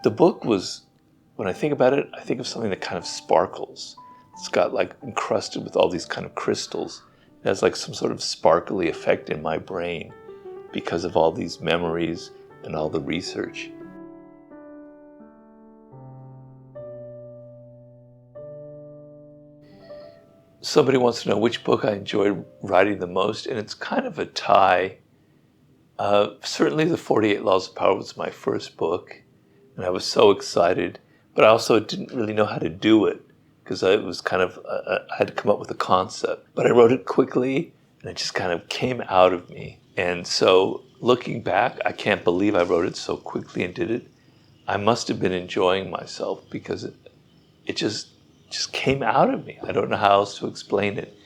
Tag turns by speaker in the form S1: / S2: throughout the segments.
S1: The book was, when I think about it, I think of something that kind of sparkles. It's got like encrusted with all these kind of crystals. It has like some sort of sparkly effect in my brain because of all these memories and all the research. Somebody wants to know which book I enjoyed writing the most, and it's kind of a tie. Certainly The 48 Laws of Power was my first book, and I was so excited, but I also didn't really know how to do it because I was kind of, I had to come up with a concept. But I wrote it quickly, and it just kind of came out of me. And so looking back, I can't believe I wrote it so quickly and did it. I must have been enjoying myself because it just came out of me. I don't know how else to explain it.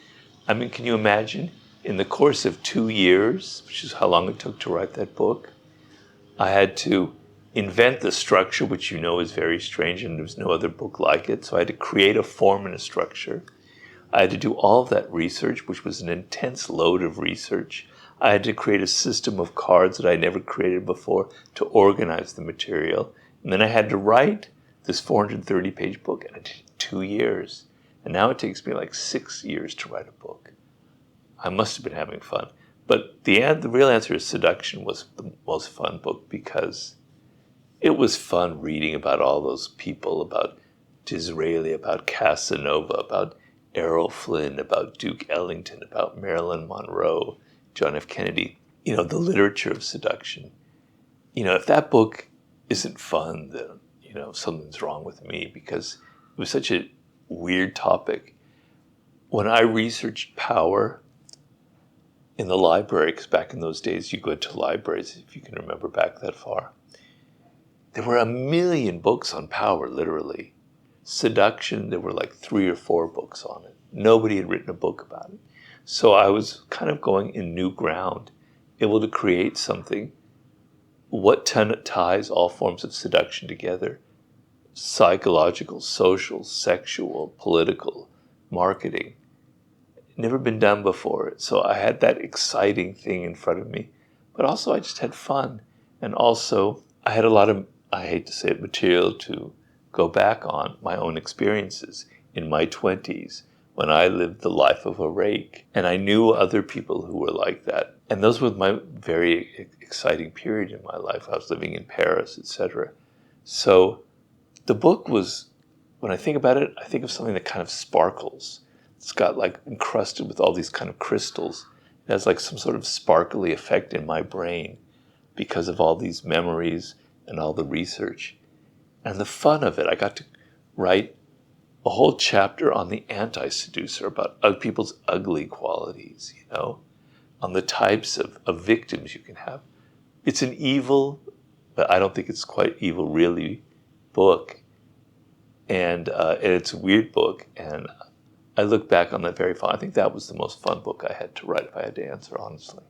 S1: I mean, can you imagine in the course of 2 years, which is how long it took to write that book, I had to invent the structure, which you know is very strange and there's no other book like it. So I had to create a form and a structure. I had to do all of that research, which was an intense load of research. I had to create a system of cards that I never created before to organize the material. And then I had to write this 430-page book, and it took 2 years. And now it takes me like 6 years to write a book. I must have been having fun. But the real answer is Seduction was the most fun book because it was fun reading about all those people, about Disraeli, about Casanova, about Errol Flynn, about Duke Ellington, about Marilyn Monroe, John F. Kennedy. You know, the literature of seduction. You know, if that book isn't fun, then, you know, something's wrong with me because it was such a weird topic. When I researched power in the library, because back in those days you go to libraries, if you can remember back that far, there were 1 million books on power, literally. Seduction, there were like 3 or 4 books on it. Nobody had written a book about it. So I was kind of going in new ground, able to create something. What ties all forms of seduction together? Psychological, social, sexual, political, marketing. Never been done before. So I had that exciting thing in front of me. But also I just had fun. And also I had a lot of, I hate to say it, material to go back on my own experiences in my 20s when I lived the life of a rake. And I knew other people who were like that. And those were my very exciting period in my life. I was living in Paris, etc. So the book was, when I think about it, I think of something that kind of sparkles. It's got like encrusted with all these kind of crystals. It has like some sort of sparkly effect in my brain because of all these memories and all the research. And the fun of it, I got to write a whole chapter on the anti-seducer, about people's ugly qualities, you know, on the types of victims you can have. It's an evil, but I don't think it's quite evil really, book. And it's a weird book. And I look back on that very fun. I think that was the most fun book I had to write if I had to answer honestly.